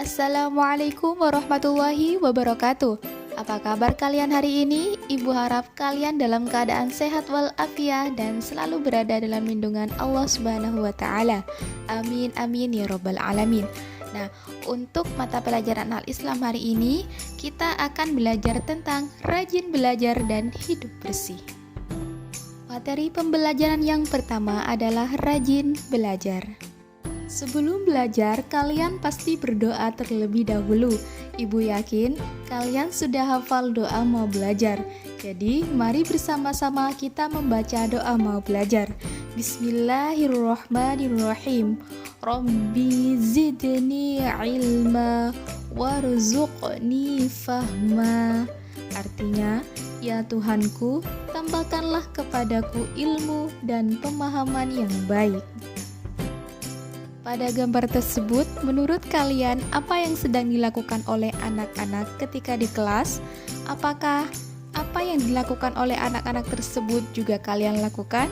Assalamualaikum warahmatullahi wabarakatuh. Apa kabar kalian hari ini? Ibu harap kalian dalam keadaan sehat walafiat dan selalu berada dalam lindungan Allah Subhanahu wa taala. Amin amin ya rabbal alamin. Nah, untuk mata pelajaran Al-Islam hari ini, kita akan belajar tentang rajin belajar dan hidup bersih. Materi pembelajaran yang pertama adalah rajin belajar. Sebelum belajar, kalian pasti berdoa terlebih dahulu. Ibu yakin kalian sudah hafal doa mau belajar. Jadi, mari bersama-sama kita membaca doa mau belajar. Bismillahirrahmanirrahim. Rabbi zidni ilma warzuqni fahma. Artinya, ya Tuhanku, tambahkanlah kepadaku ilmu dan pemahaman yang baik. Pada gambar tersebut, menurut kalian apa yang sedang dilakukan oleh anak-anak ketika di kelas? Apakah apa yang dilakukan oleh anak-anak tersebut juga kalian lakukan?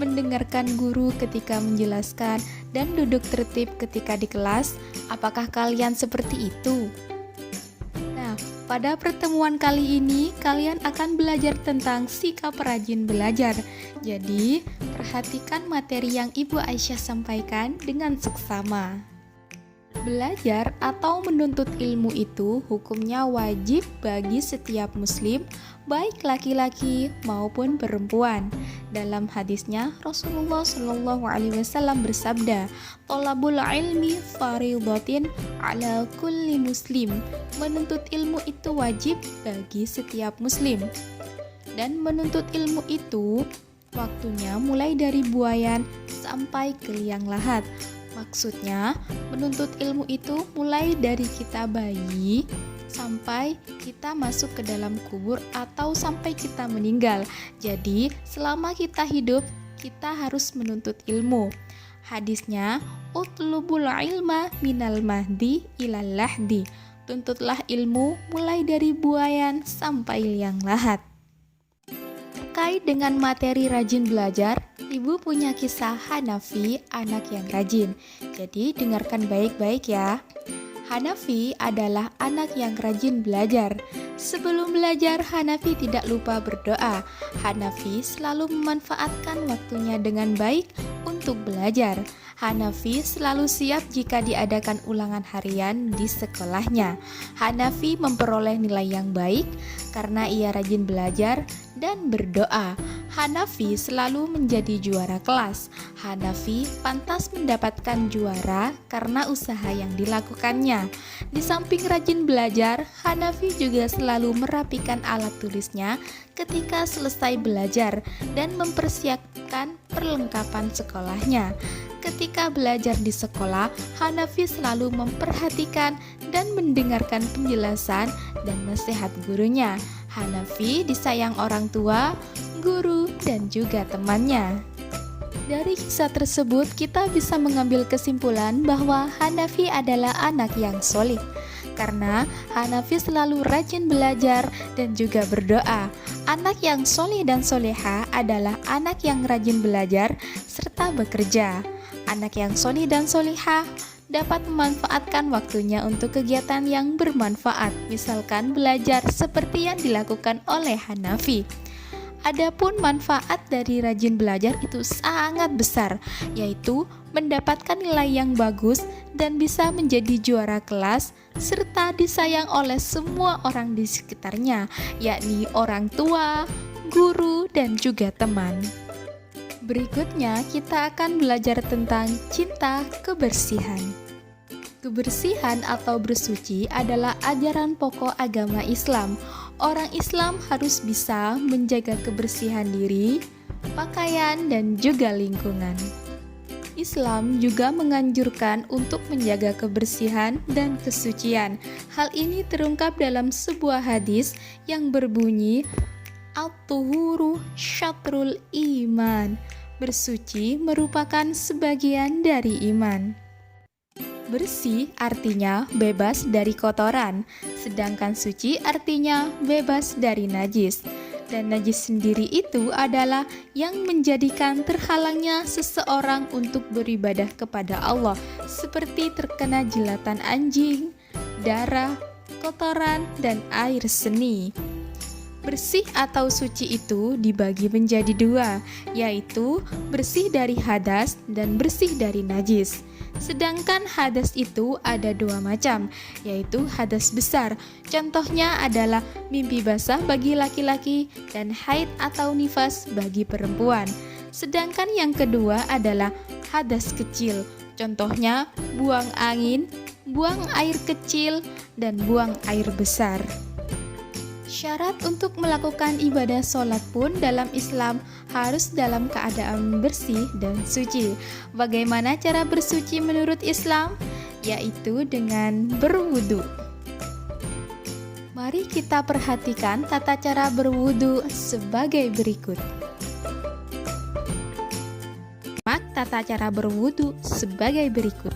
Mendengarkan guru ketika menjelaskan dan duduk tertib ketika di kelas? Apakah kalian seperti itu? Nah, pada pertemuan kali ini kalian akan belajar tentang sikap rajin belajar. Jadi, perhatikan materi yang Ibu Aisyah sampaikan dengan seksama. Belajar atau menuntut ilmu itu hukumnya wajib bagi setiap muslim, baik laki-laki maupun perempuan. Dalam hadisnya, Rasulullah SAW bersabda, "Thalabul ilmi fardhatin 'ala kulli muslim." Menuntut ilmu itu wajib bagi setiap muslim. Dan menuntut ilmu itu waktunya mulai dari buayan sampai ke liang lahat. Maksudnya, menuntut ilmu itu mulai dari kita bayi sampai kita masuk ke dalam kubur atau sampai kita meninggal. Jadi, selama kita hidup, kita harus menuntut ilmu. Hadisnya, utlubul ilma minal mahdi ilal lahdi. Tuntutlah ilmu mulai dari buayan sampai liang lahat. Terkait dengan materi rajin belajar, Ibu punya kisah Hanafi, anak yang rajin. Jadi dengarkan baik-baik ya. Hanafi adalah anak yang rajin belajar. Sebelum belajar, Hanafi tidak lupa berdoa. Hanafi selalu memanfaatkan waktunya dengan baik untuk belajar. Hanafi selalu siap jika diadakan ulangan harian di sekolahnya. Hanafi memperoleh nilai yang baik karena ia rajin belajar dan berdoa. Hanafi selalu menjadi juara kelas. Hanafi pantas mendapatkan juara karena usaha yang dilakukannya. Di samping rajin belajar, Hanafi juga selalu merapikan alat tulisnya ketika selesai belajar dan mempersiapkan perlengkapan sekolahnya. Ketika belajar di sekolah, Hanafi selalu memperhatikan dan mendengarkan penjelasan dan nasihat gurunya. Hanafi disayang orang tua, guru, dan juga temannya. Dari kisah tersebut, kita bisa mengambil kesimpulan bahwa Hanafi adalah anak yang soleh. Karena Hanafi selalu rajin belajar dan juga berdoa. Anak yang soleh dan soleha adalah anak yang rajin belajar serta bekerja. Anak yang soleh dan soleha dapat memanfaatkan waktunya untuk kegiatan yang bermanfaat, misalkan belajar seperti yang dilakukan oleh Hanafi. Adapun manfaat dari rajin belajar itu sangat besar, yaitu mendapatkan nilai yang bagus dan bisa menjadi juara kelas serta disayang oleh semua orang di sekitarnya, yakni orang tua, guru, dan juga teman. Berikutnya, kita akan belajar tentang cinta kebersihan. Kebersihan atau bersuci adalah ajaran pokok agama Islam. Orang Islam harus bisa menjaga kebersihan diri, pakaian, dan juga lingkungan. Islam juga menganjurkan untuk menjaga kebersihan dan kesucian. Hal ini terungkap dalam sebuah hadis yang berbunyi, "At-tuhuru syatrul iman." Bersuci merupakan sebagian dari iman. Bersih artinya bebas dari kotoran, sedangkan suci artinya bebas dari najis. Dan najis sendiri itu adalah yang menjadikan terhalangnya seseorang untuk beribadah kepada Allah, seperti terkena jilatan anjing, darah, kotoran, dan air seni. Bersih atau suci itu dibagi menjadi dua, yaitu bersih dari hadas dan bersih dari najis. Sedangkan hadas itu ada dua macam, yaitu hadas besar. Contohnya adalah mimpi basah bagi laki-laki dan haid atau nifas bagi perempuan. Sedangkan yang kedua adalah hadas kecil. Contohnya buang angin, buang air kecil, dan buang air besar. Syarat untuk melakukan ibadah sholat pun dalam Islam harus dalam keadaan bersih dan suci. Bagaimana cara bersuci menurut Islam? Yaitu dengan berwudu. Mari kita perhatikan tata cara berwudu sebagai berikut. Tata cara berwudu sebagai berikut.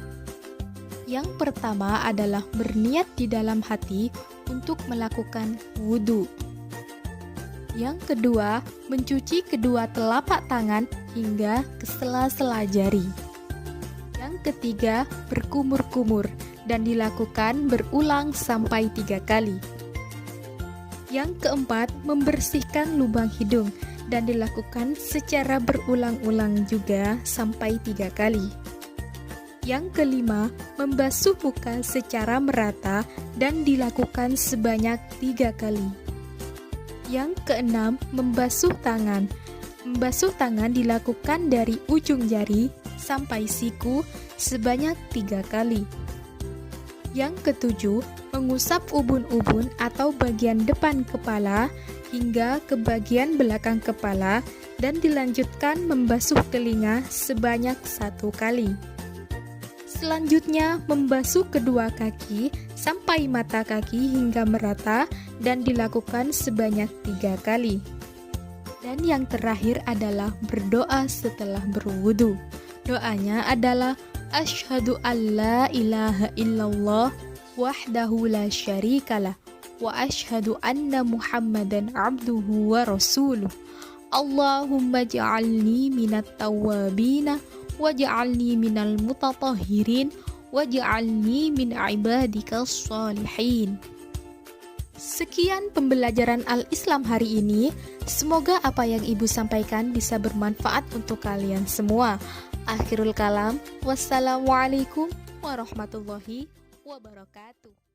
Yang pertama adalah berniat di dalam hati untuk melakukan wudhu. Yang kedua, mencuci kedua telapak tangan hingga ke sela-sela jari. Yang ketiga, berkumur-kumur dan dilakukan berulang sampai 3 kali. Yang keempat, membersihkan lubang hidung dan dilakukan secara berulang-ulang juga sampai 3 kali. Yang kelima, membasuh muka secara merata dan dilakukan sebanyak 3 kali. Yang keenam, membasuh tangan. Membasuh tangan dilakukan dari ujung jari sampai siku sebanyak 3 kali. Yang ketujuh, mengusap ubun-ubun atau bagian depan kepala hingga ke bagian belakang kepala dan dilanjutkan membasuh telinga sebanyak 1 kali. Selanjutnya, membasuh kedua kaki sampai mata kaki hingga merata dan dilakukan sebanyak 3 kali. Dan yang terakhir adalah berdoa setelah berwudu. Doanya adalah Asyhadu an la ilaha illallah wahdahu la syarikalah wa asyhadu anna Muhammadan abduhu wa rasuluh. Allahumma ja'alni minat tawwabina waj'alni minal mutatahhirin waj'alni min ibadikas shalihin. Sekian pembelajaran Al-Islam hari ini. Semoga apa yang Ibu sampaikan bisa bermanfaat untuk kalian semua. Akhirul kalam, wassalamualaikum warahmatullahi wabarakatuh.